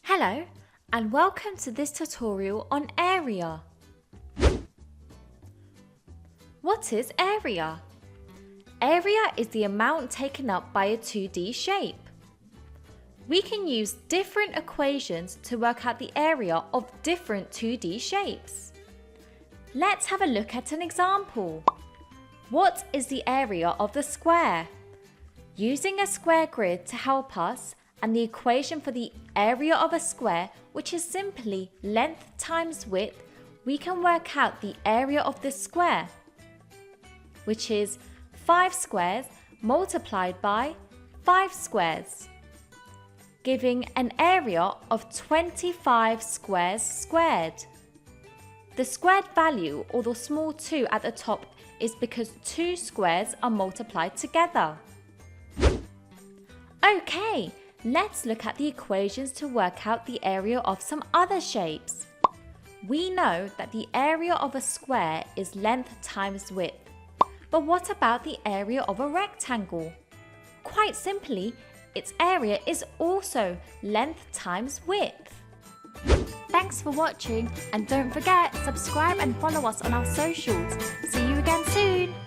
Hello and welcome to this tutorial on area. What is area? Area is the amount taken up by a 2D shape. We can use different equations to work out the area of different 2D shapes. Let's have a look at an example. What is the area of the square? Using a square grid to help us, and the equation for the area of a square, which is simply length times width, we can work out the area of this square, which is 5 squares multiplied by 5 squares, giving an area of 25 squares squared. The squared value, or the small 2 at the top, is because 2 squares are multiplied together. Okay, let's look at the equations to work out the area of some other shapes. We know that the area of a square is length times width. But what about the area of a rectangle? Quite simply, its area is also length times width. Thanks for watching, and don't forget, subscribe and follow us on our socials. See you again soon!